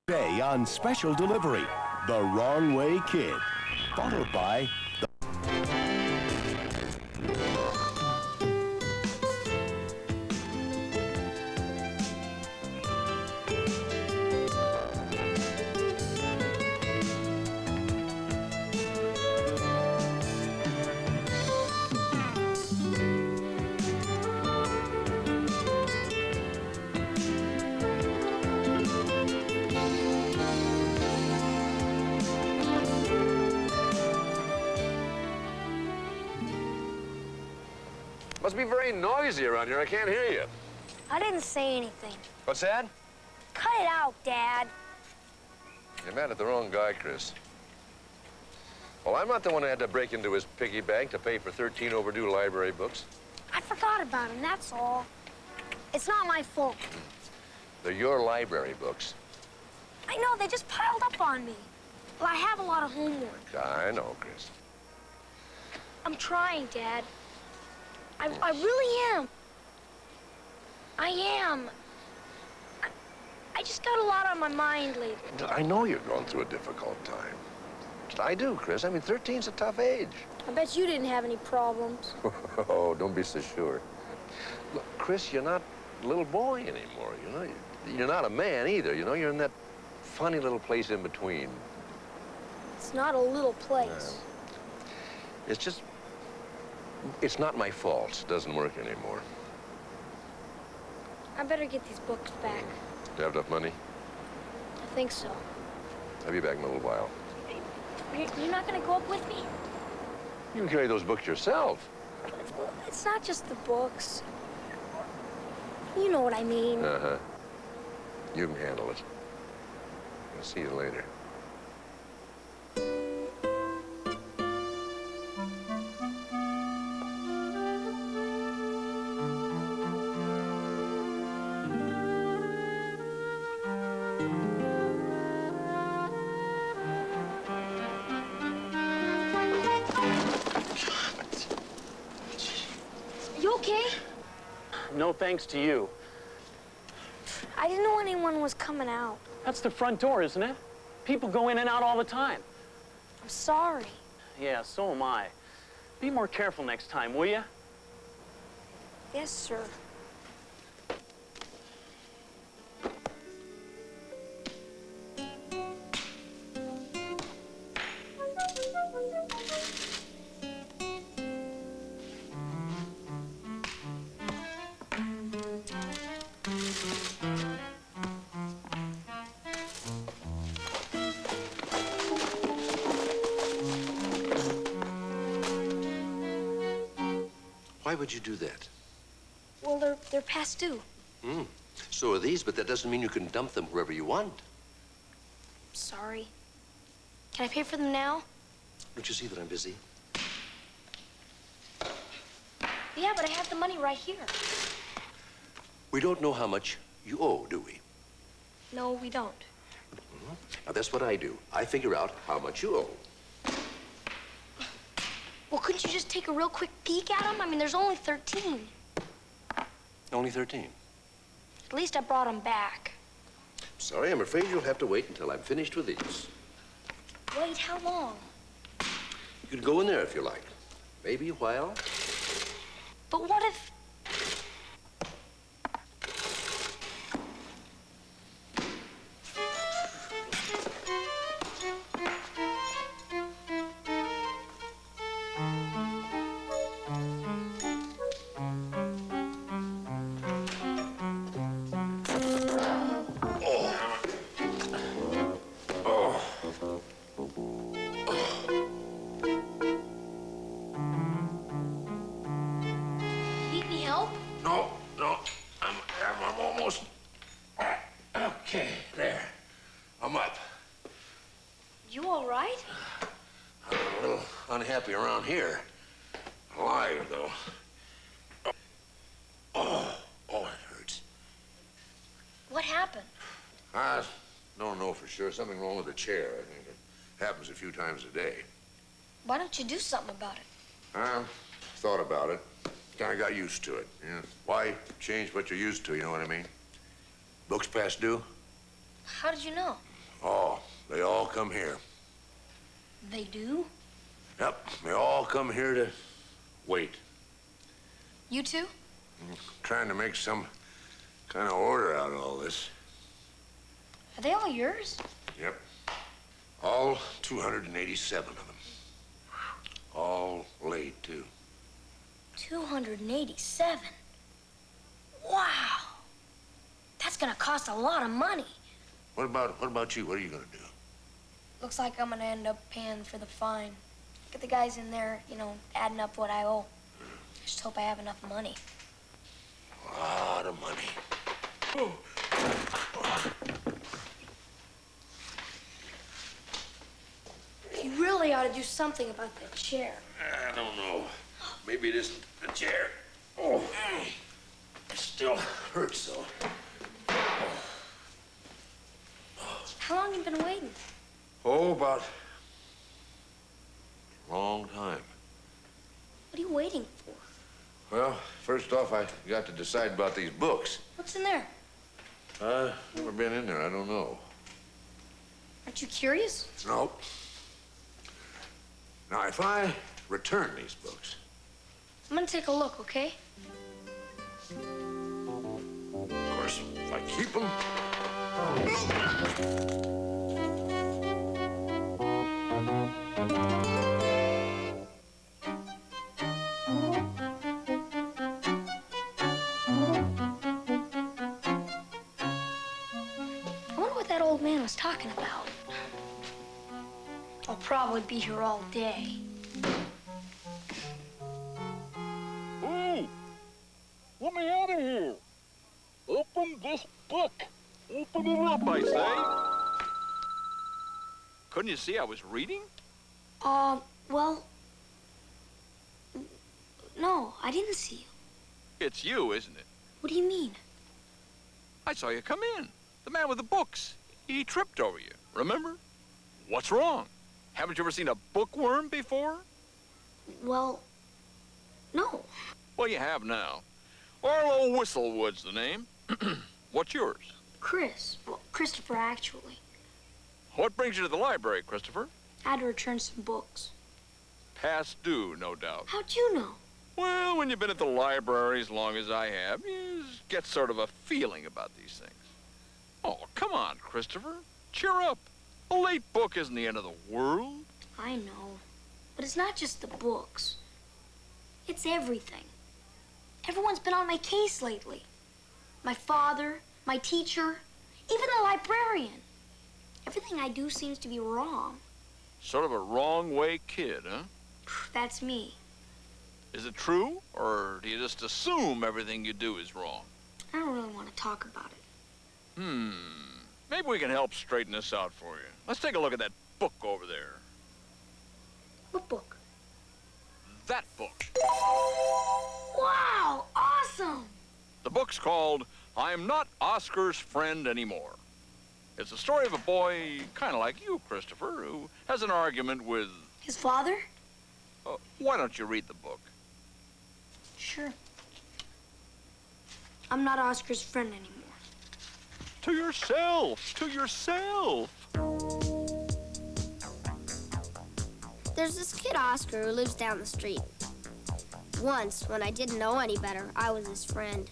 Today on Special Delivery, The Wrong Way Kid, followed by Must be very noisy around here. I can't hear you. I didn't say anything. What's that? Cut it out, Dad. You're mad at the wrong guy, Chris. Well, I'm not the one who had to break into his piggy bank to pay for 13 overdue library books. I forgot about him, that's all. It's not my fault. They're your library books. I know, they just piled up on me. Well, I have a lot of homework. I know, Chris. I'm trying, Dad. I really am. I am. I just got a lot on my mind lately. I know you're going through a difficult time. I do, Chris. I mean, 13's a tough age. I bet you didn't have any problems. Oh, don't be so sure. Look, Chris, you're not a little boy anymore, you know? You're not a man either, you know? You're in that funny little place in between. It's not a little place. It's just... It's not my fault. It doesn't work anymore. I better get these books back. Do you have enough money? I think so. I'll be back in a little while. You're not going to go up with me? You can carry those books yourself. It's not just the books. You know what I mean. Uh-huh. You can handle it. I'll see you later. No thanks to you. I didn't know anyone was coming out. That's the front door, isn't it? People go in and out all the time. I'm sorry. Yeah, so am I. Be more careful next time, will you? Yes, sir. Why would you do that? Well, they're past due. So are these, but that doesn't mean you can dump them wherever you want. Sorry. Can I pay for them now? Don't you see that I'm busy? Yeah, but I have the money right here. We don't know how much you owe, do we? No, we don't. Now, that's what I do. I figure out how much you owe. Well, couldn't you just take a real quick peek at them? I mean, there's only 13. Only 13? At least I brought them back. Sorry, I'm afraid you'll have to wait until I'm finished with these. Wait, how long? You can go in there if you like. Maybe a while. But what if... Unhappy around here. Alive, though. Oh, it hurts. What happened? I don't know for sure. Something wrong with the chair. I think it happens a few times a day. Why don't you do something about it? I thought about it. Kind of got used to it. You know, why change what you're used to, you know what I mean? Books past due? How did you know? Oh, they all come here. They do? Yep, they all come here to wait. You two? I'm trying to make some kind of order out of all this. Are they all yours? Yep. All 287 of them. All laid, too. 287? Wow! That's gonna cost a lot of money. What about you? What are you gonna do? Looks like I'm gonna end up paying for the fine. Get the guys in there, you know, adding up what I owe. Just hope I have enough money. A lot of money. Oh. You really ought to do something about that chair. I don't know. Maybe it isn't a chair. Oh, it still hurts, though. How long have you been waiting? Oh, about a long time. What are you waiting for? Well, first off, I got to decide about these books. What's in there? Never been in there. I don't know. Aren't you curious? Nope. Now, if I return these books... I'm gonna take a look, okay? Of course, if I keep them... I wonder what that old man was talking about. I'll probably be here all day. Hey! Let me out of here! Open this book! Open it up, I say! Couldn't you see I was reading? Well... No, I didn't see you. It's you, isn't it? What do you mean? I saw you come in. The man with the books. He tripped over you, remember? What's wrong? Haven't you ever seen a bookworm before? Well... No. Well, you have now. Arlo Whistlewood's the name. What's yours? Chris. Well, Christopher, actually. What brings you to the library, Christopher? I had to return some books. Past due, no doubt. How'd you know? Well, when you've been at the library as long as I have, you get sort of a feeling about these things. Oh, come on, Christopher. Cheer up. A late book isn't the end of the world. I know. But it's not just the books. It's everything. Everyone's been on my case lately. My father, my teacher, even the librarian. Everything I do seems to be wrong. Sort of a wrong-way kid, huh? That's me. Is it true, or do you just assume everything you do is wrong? I don't really want to talk about it. Maybe we can help straighten this out for you. Let's take a look at that book over there. What book? That book. Wow! Awesome! The book's called I'm Not Oscar's Friend Anymore. It's the story of a boy kind of like you, Christopher, who has an argument with... His father? Why don't you read the book? Sure. I'm not Oscar's friend anymore. To yourself! To yourself! There's this kid, Oscar, who lives down the street. Once, when I didn't know any better, I was his friend.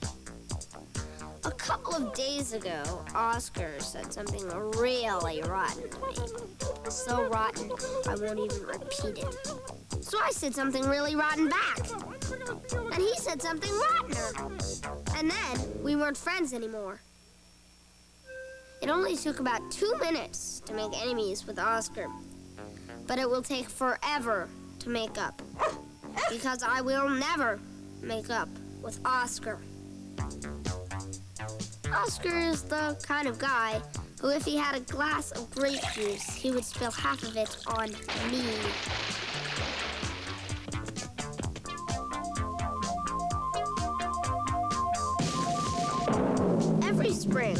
A couple of days ago, Oscar said something really rotten to me. So rotten, I won't even repeat it. So I said something really rotten back. And he said something rottener. And then, we weren't friends anymore. It only took about 2 minutes to make enemies with Oscar. But it will take forever to make up. Because I will never make up with Oscar. Oscar is the kind of guy who, if he had a glass of grape juice, he would spill half of it on me. Every spring,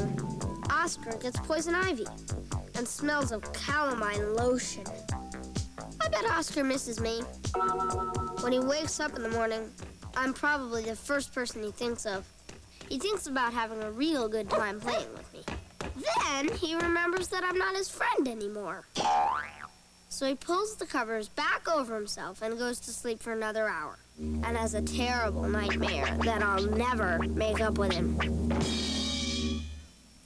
Oscar gets poison ivy and smells of calamine lotion. I bet Oscar misses me. When he wakes up in the morning, I'm probably the first person he thinks of. He thinks about having a real good time playing with me. Then he remembers that I'm not his friend anymore. So he pulls the covers back over himself and goes to sleep for another hour. And has a terrible nightmare that I'll never make up with him.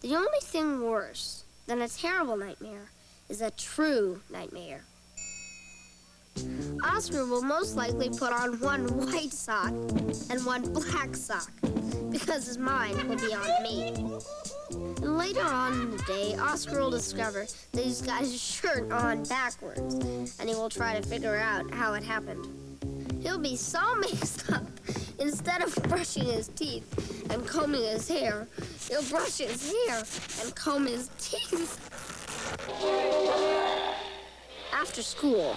The only thing worse than a terrible nightmare is a true nightmare. Oscar will most likely put on one white sock and one black sock because his mind will be on me. And later on in the day, Oscar will discover that he's got his shirt on backwards, and he will try to figure out how it happened. He'll be so mixed up, instead of brushing his teeth and combing his hair, he'll brush his hair and comb his teeth. After school,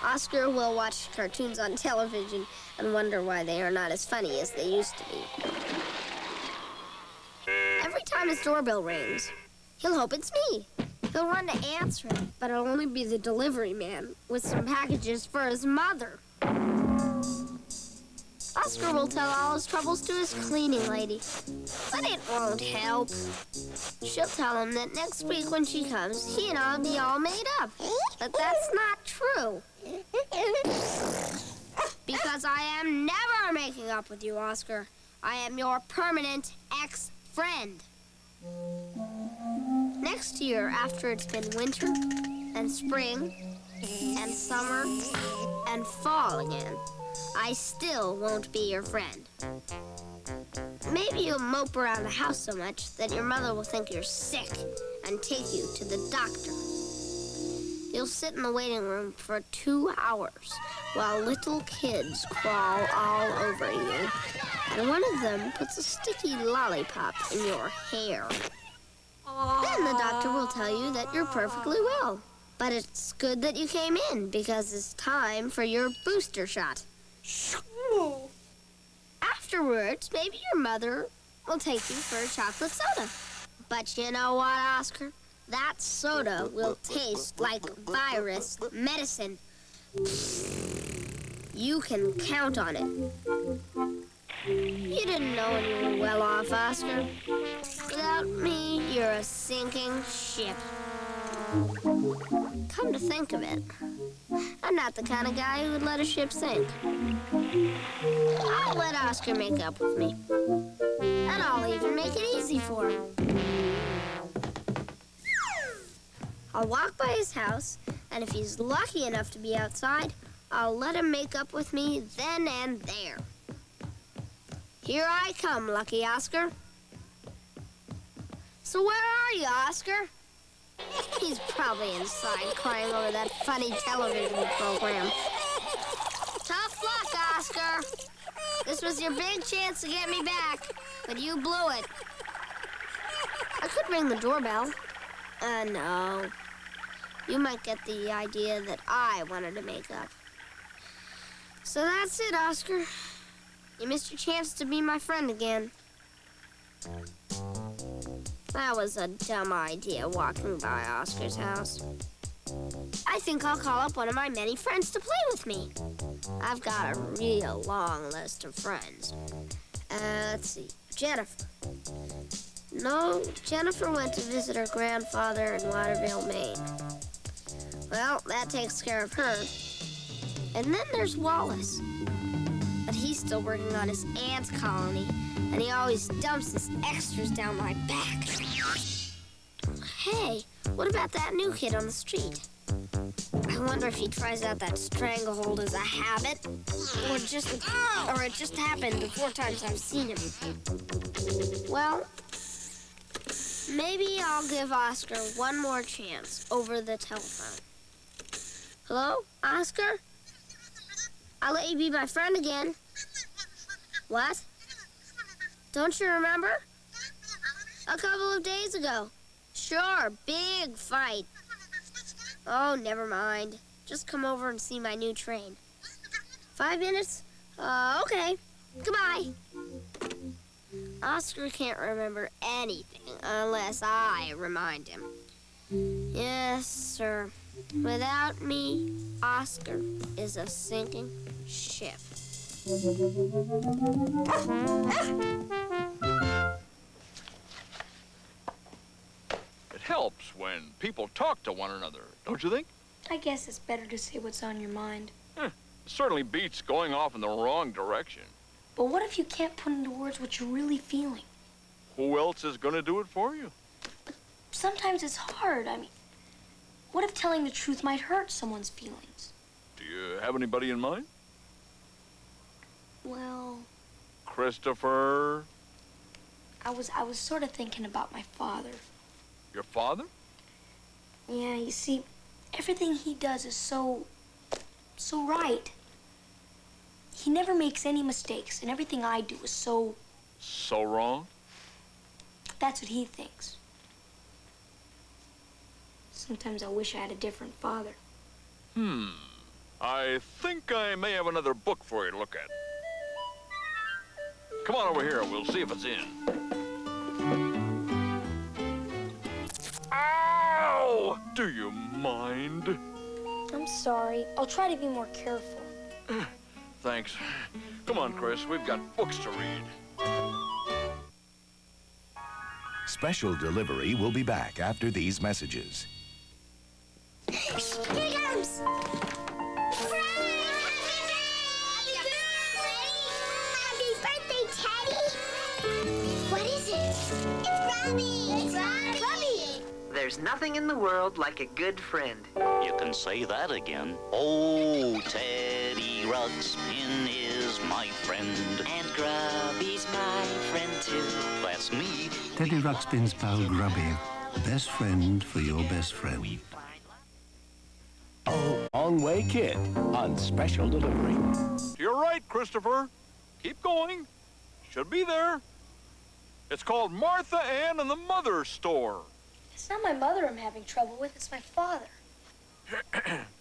Oscar will watch cartoons on television and wonder why they are not as funny as they used to be. Every time his doorbell rings, he'll hope it's me. He'll run to answer it, but it'll only be the delivery man with some packages for his mother. Oscar will tell all his troubles to his cleaning lady, but it won't help. She'll tell him that next week when she comes, he and I'll be all made up. But that's not true. Because I am never making up with you, Oscar. I am your permanent ex-friend. Next year, after it's been winter and spring and summer and fall again, I still won't be your friend. Maybe you'll mope around the house so much that your mother will think you're sick and take you to the doctor. You'll sit in the waiting room for 2 hours while little kids crawl all over you, and one of them puts a sticky lollipop in your hair. Then the doctor will tell you that you're perfectly well, but it's good that you came in because it's time for your booster shot. Afterwards, maybe your mother will take you for a chocolate soda. But you know what, Oscar? That soda will taste like virus medicine. You can count on it. You didn't know when you were well off, Oscar. Without me, you're a sinking ship. Come to think of it, I'm not the kind of guy who would let a ship sink. I'll let Oscar make up with me. And I'll even make it easy for him. I'll walk by his house, and if he's lucky enough to be outside, I'll let him make up with me then and there. Here I come, lucky Oscar. So where are you, Oscar? He's probably inside crying over that funny television program. Tough luck, Oscar. This was your big chance to get me back, but you blew it. I could ring the doorbell. No. You might get the idea that I wanted to make up. So that's it, Oscar. You missed your chance to be my friend again. That was a dumb idea, walking by Oscar's house. I think I'll call up one of my many friends to play with me. I've got a real long list of friends. Let's see. Jennifer. No, Jennifer went to visit her grandfather in Waterville, Maine. Well, that takes care of her. And then there's Wallace. But he's still working on his ant colony, and he always dumps his extras down my back. Hey, what about that new kid on the street? I wonder if he tries out that stranglehold as a habit, or it just happened the 4 times I've seen him. Well, maybe I'll give Oscar one more chance over the telephone. Hello, Oscar? I'll let you be my friend again. What? Don't you remember? A couple of days ago. Sure, big fight. Oh, never mind. Just come over and see my new train. 5 minutes? Okay. Goodbye. Oscar can't remember anything unless I remind him. Yes, sir. Without me, Oscar is a sinking ship. helps when people talk to one another, don't you think? I guess it's better to say what's on your mind. It certainly beats going off in the wrong direction. But what if you can't put into words what you're really feeling? Who else is going to do it for you? But sometimes it's hard. I mean, what if telling the truth might hurt someone's feelings? Do you have anybody in mind? Well... Christopher? I was sort of thinking about my father. Your father? Yeah, you see, everything he does is so right. He never makes any mistakes, and everything I do is so... So wrong? That's what he thinks. Sometimes I wish I had a different father. I think I may have another book for you to look at. Come on over here, we'll see if it's in. Ow! Do you mind? I'm sorry. I'll try to be more careful. Thanks. Come on, Chris, we've got books to read. Special Delivery will be back after these messages. Here he comes! Happy birthday, Teddy! What is it? It's Robbie! It's Robbie! There's nothing in the world like a good friend. You can say that again. Oh, Teddy Ruxpin is my friend. And Grubby's my friend, too. That's me. Teddy Ruxpin's pal Grubby, the best friend for your best friend. Long Way Kid on Special Delivery. You're right, Christopher. Keep going. Should be there. It's called Martha Ann and the Mother Store. It's not my mother I'm having trouble with, it's my father.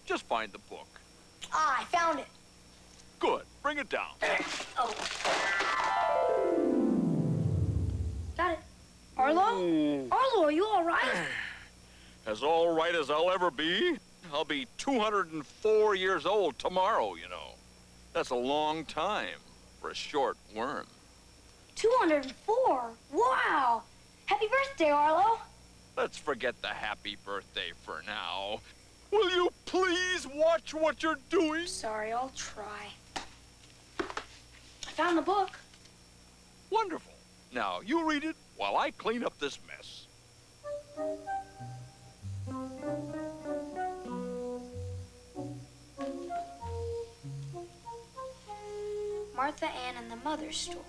Just find the book. Ah, I found it. Good. Bring it down. Oh. Got it. Arlo? Arlo, are you all right? As all right as I'll ever be. I'll be 204 years old tomorrow, you know. That's a long time for a short worm. 204? Wow! Happy birthday, Arlo. Let's forget the happy birthday for now. Will you please watch what you're doing? Sorry, I'll try. I found the book. Wonderful. Now, you read it while I clean up this mess. Martha Ann and the Mother Store.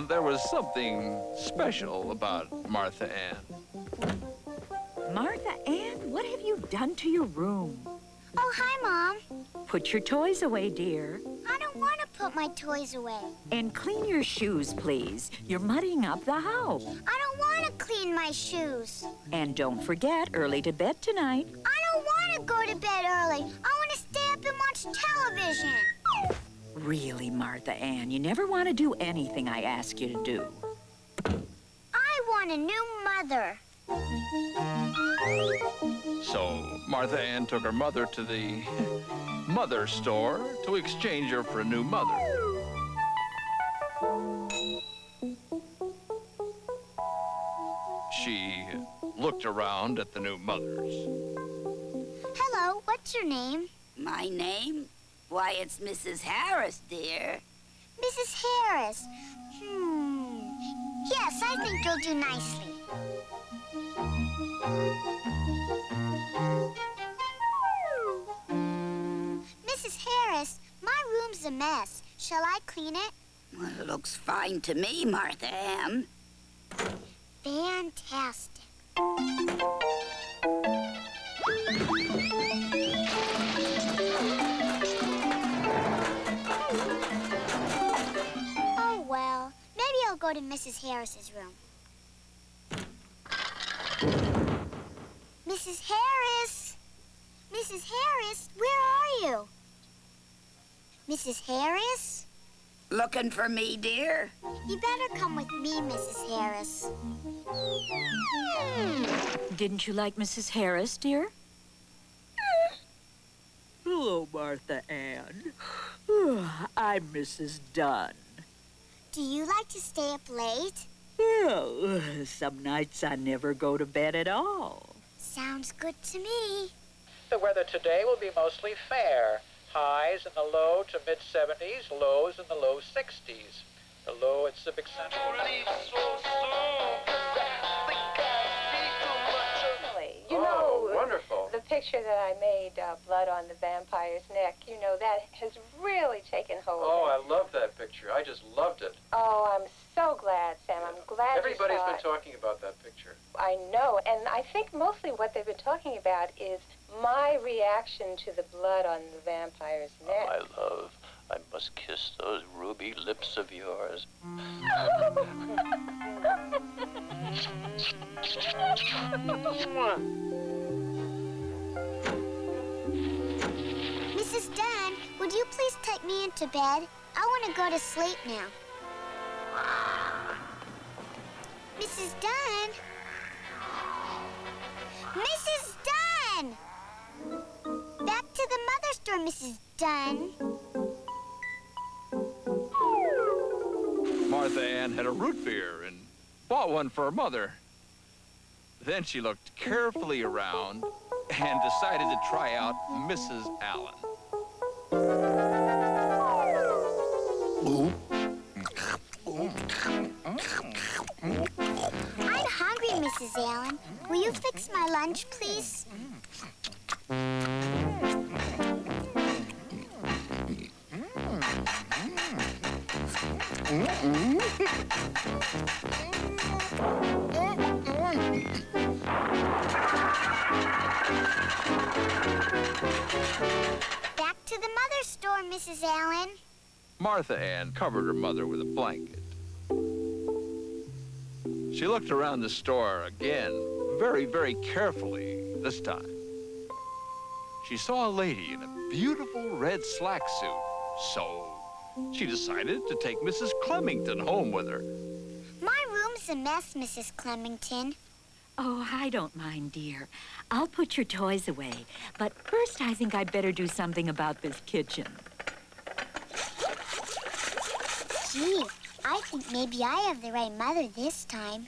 There was something special about Martha Ann. Martha Ann, what have you done to your room? Oh, hi, Mom. Put your toys away, dear. I don't want to put my toys away. And clean your shoes, please. You're muddying up the house. I don't want to clean my shoes. And don't forget, early to bed tonight. I don't want to go to bed early. I want to stay up and watch television. Really, Martha Ann, you never want to do anything I ask you to do. I want a new mother. So Martha Ann took her mother to the mother store to exchange her for a new mother. She looked around at the new mothers. Hello, what's your name? My name? Why, it's Mrs. Harris, dear. Mrs. Harris. Yes, I think you'll do nicely. Mrs. Harris, my room's a mess. Shall I clean it? Well, it looks fine to me, Martha Ann. Fantastic. Oh, well, maybe I'll go to Mrs. Harris's room. Mrs. Harris! Mrs. Harris, where are you? Mrs. Harris? Looking for me, dear? You better come with me, Mrs. Harris. Didn't you like Mrs. Harris, dear? Hello, Martha Ann. I'm Mrs. Dunn. Do you like to stay up late? Well, some nights I never go to bed at all. Sounds good to me. The weather today will be mostly fair. Highs in the low to mid-70s, lows in the low 60s. The low at Civic Center. You know, wonderful. The picture that I made, Blood on the Vampire's Neck, you know, that has really taken hold. Oh, I love that picture. I just loved it. Oh, I'm so glad, Sam. I'm glad Everybody's you saw been it. talking about that picture. I know, and I think mostly what they've been talking about is my reaction to the blood on the vampire's neck. My love, I must kiss those ruby lips of yours. Mrs. Dunn, would you please take me into bed? I want to go to sleep now. Mrs. Dunn? Mrs. Dunn! Back to the mother store, Mrs. Dunn. Martha Ann had a root beer and bought one for her mother. Then she looked carefully around and decided to try out Mrs. Allen. I'm hungry, Mrs. Allen. Will you fix my lunch, please? Back to the mother store, Mrs. Allen. Martha Ann covered her mother with a blanket. She looked around the store again, very, very carefully this time. She saw a lady in a beautiful red slack suit, so she decided to take Mrs. Clemington home with her. My room's a mess, Mrs. Clemington. Oh, I don't mind, dear. I'll put your toys away. But first, I think I'd better do something about this kitchen. Gee, I think maybe I have the right mother this time.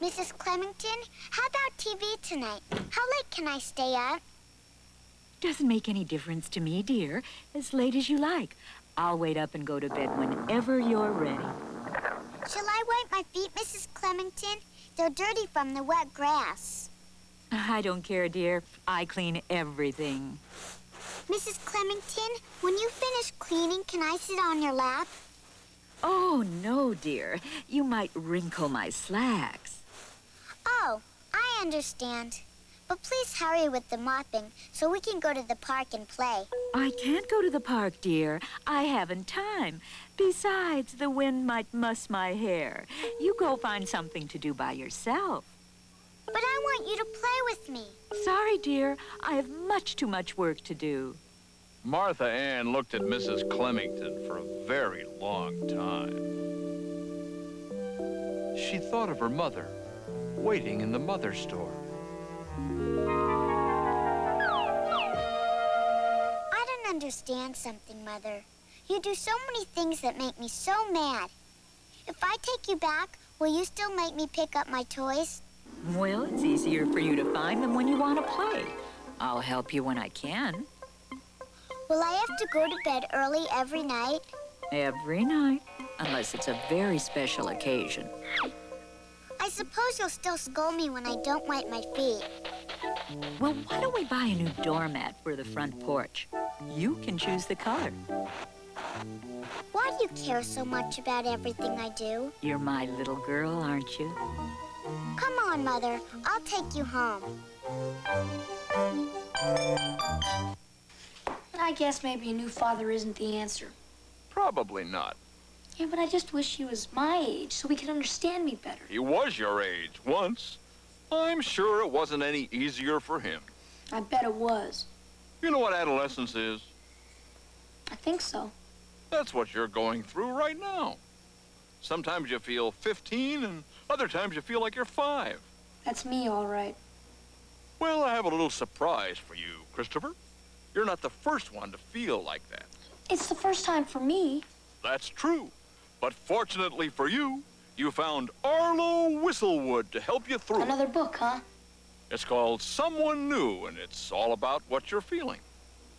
Mrs. Clemington, how about TV tonight? How late can I stay up? Doesn't make any difference to me, dear. As late as you like. I'll wait up and go to bed whenever you're ready. Shall I wipe my feet, Mrs. Clemington? They're dirty from the wet grass. I don't care, dear. I clean everything. Mrs. Clemington, when you finish cleaning, can I sit on your lap? Oh, no, dear. You might wrinkle my slacks. Oh, I understand. But please hurry with the mopping so we can go to the park and play. I can't go to the park, dear. I haven't time. Besides, the wind might muss my hair. You go find something to do by yourself. But I want you to play with me. Sorry, dear. I have much too much work to do. Martha Ann looked at Mrs. Clemington for a very long time. She thought of her mother, waiting in the mother store. I don't understand something, Mother. You do so many things that make me so mad. If I take you back, will you still make me pick up my toys? Well, it's easier for you to find them when you want to play. I'll help you when I can. Will I have to go to bed early every night? Every night, unless it's a very special occasion. I suppose you'll still scold me when I don't wipe my feet. Well, why don't we buy a new doormat for the front porch? You can choose the color. Why do you care so much about everything I do? You're my little girl, aren't you? Come on, Mother. I'll take you home. I guess maybe a new father isn't the answer. Probably not. Yeah, but I just wish he was my age so he could understand me better. He was your age once. I'm sure it wasn't any easier for him. I bet it was. You know what adolescence is? I think so. That's what you're going through right now. Sometimes you feel 15, and other times you feel like you're 5. That's me, all right. Well, I have a little surprise for you, Christopher. You're not the first one to feel like that. It's the first time for me. That's true. But fortunately for you, you found Arlo Whistlewood to help you through. Another book, huh? It's called Someone New, and it's all about what you're feeling.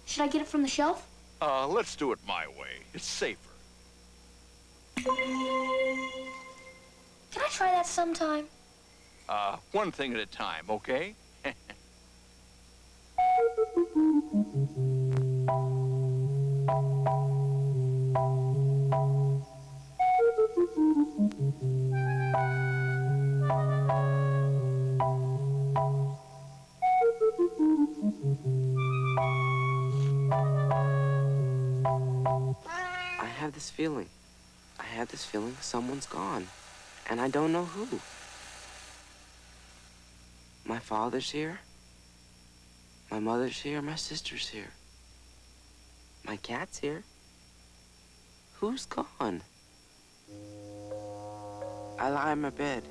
Should I get it from the shelf? Let's do it my way. It's safer. Can I try that sometime? One thing at a time, okay? I have this feeling someone's gone, and I don't know who. My father's here. My mother's here. My sister's here. My cat's here. Who's gone? I lie in my bed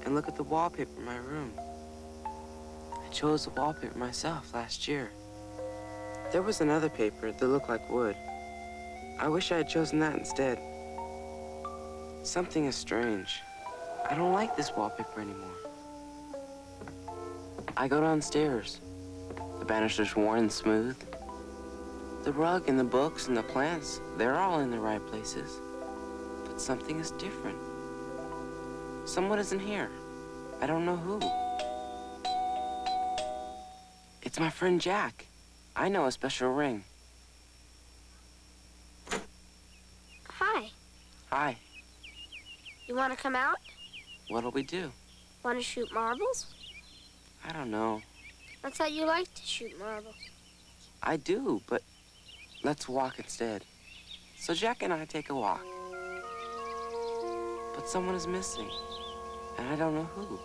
and look at the wallpaper in my room. I chose the wallpaper myself last year. There was another paper that looked like wood. I wish I had chosen that instead. Something is strange. I don't like this wallpaper anymore. I go downstairs. The banister's worn and smooth. The rug and the books and the plants, they're all in the right places. But something is different. Someone isn't here. I don't know who. It's my friend Jack. I know a special ring. Hi. Hi. You want to come out? What'll we do? Want to shoot marbles? I don't know. I thought you liked to shoot marbles. I do, but let's walk instead. So Jack and I take a walk. But someone is missing, and I don't know who.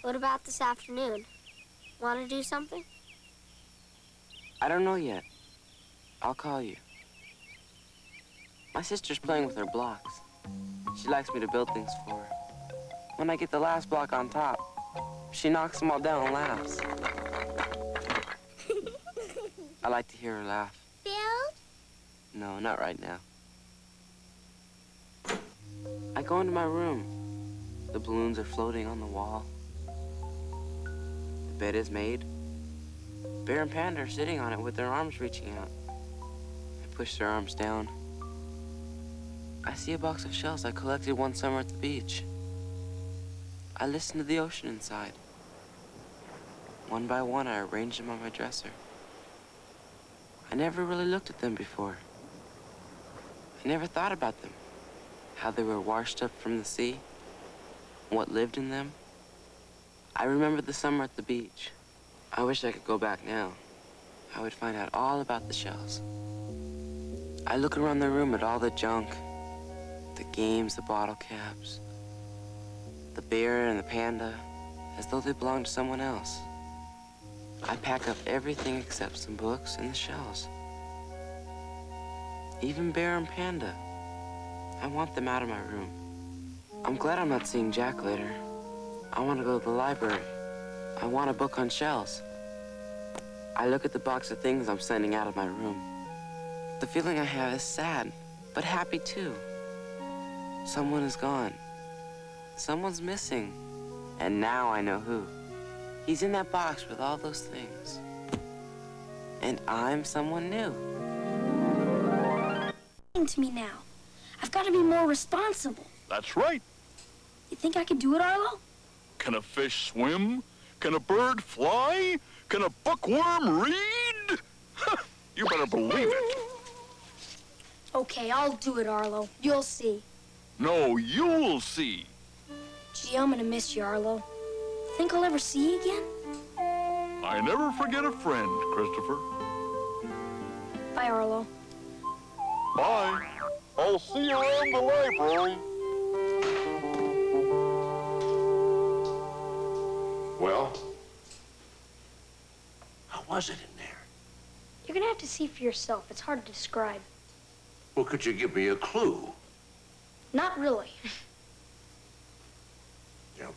What about this afternoon? Want to do something? I don't know yet. I'll call you. My sister's playing with her blocks. She likes me to build things for her. When I get the last block on top, she knocks them all down and laughs. I like to hear her laugh. Build? No, not right now. I go into my room. The balloons are floating on the wall. The bed is made. Bear and Panda are sitting on it with their arms reaching out. I push their arms down. I see a box of shells I collected one summer at the beach. I listen to the ocean inside. One by one, I arrange them on my dresser. I never really looked at them before. I never thought about them, how they were washed up from the sea, what lived in them. I remember the summer at the beach. I wish I could go back now. I would find out all about the shells. I look around the room at all the junk, the games, the bottle caps, the bear and the panda, as though they belonged to someone else. I pack up everything except some books and the shells. Even Bear and Panda. I want them out of my room. I'm glad I'm not seeing Jack later. I want to go to the library. I want a book on shells. I look at the box of things I'm sending out of my room. The feeling I have is sad, but happy too. Someone is gone. Someone's missing. And now I know who. He's in that box with all those things. And I'm someone new. To me now. I've got to be more responsible. That's right. You think I can do it, Arlo? Can a fish swim? Can a bird fly? Can a bookworm read? You better believe it. Okay, I'll do it, Arlo. You'll see. No, you'll see. Gee, I'm gonna miss you, Arlo. Think I'll ever see you again? I never forget a friend, Christopher. Bye, Arlo. Bye. I'll see you around the library. Well, how was it in there? You're gonna have to see for yourself. It's hard to describe. Well, could you give me a clue? Not really. Yeah.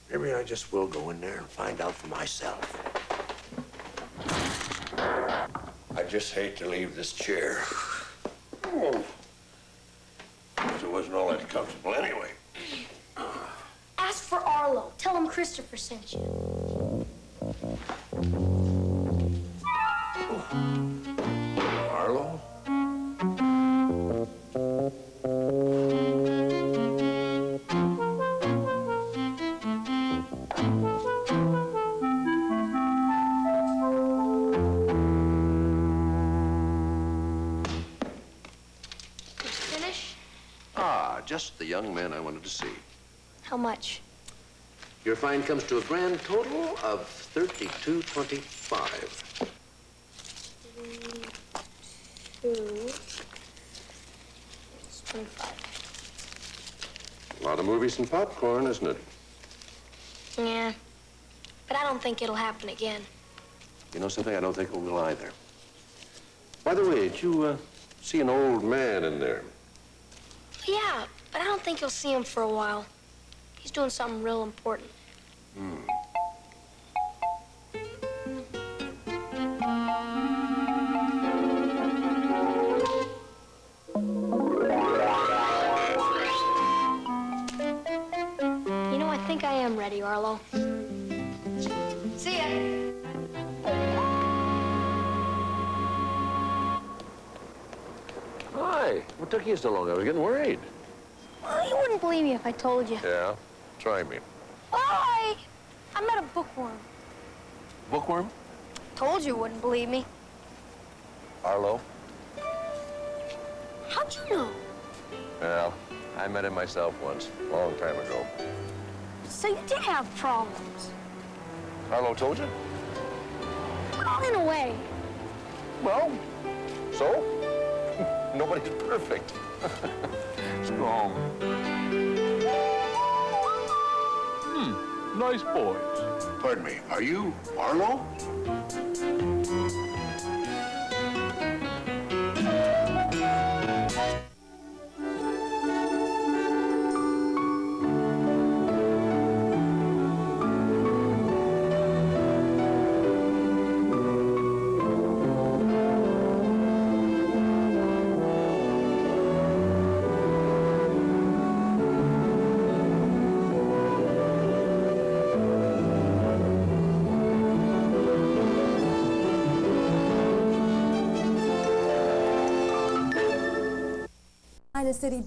Maybe I just will go in there and find out for myself. I just hate to leave this chair. Oh. It wasn't all that comfortable anyway. Ask for Arlo. Tell him Christopher sent you. Arlo? Just the young man I wanted to see. How much? Your fine comes to a grand total of $32.25. 25. A lot of movies and popcorn, isn't it? Yeah, but I don't think it'll happen again. You know something? I don't think it will either. By the way, did you see an old man in there? Yeah, but I don't think you'll see him for a while. He's doing something real important. You know, I think I am ready, Arlo. See ya. Hi. What took you so long? I was getting worried. Well, you wouldn't believe me if I told you. Yeah? Try me. I met a bookworm. Bookworm? Told you wouldn't believe me. Arlo? How'd you know? Well, I met him myself once, a long time ago. So you did have problems. Arlo told you? Well, in a way. Well, so? Nobody's perfect. Strong. Nice boys. Pardon me, are you Arlo? The city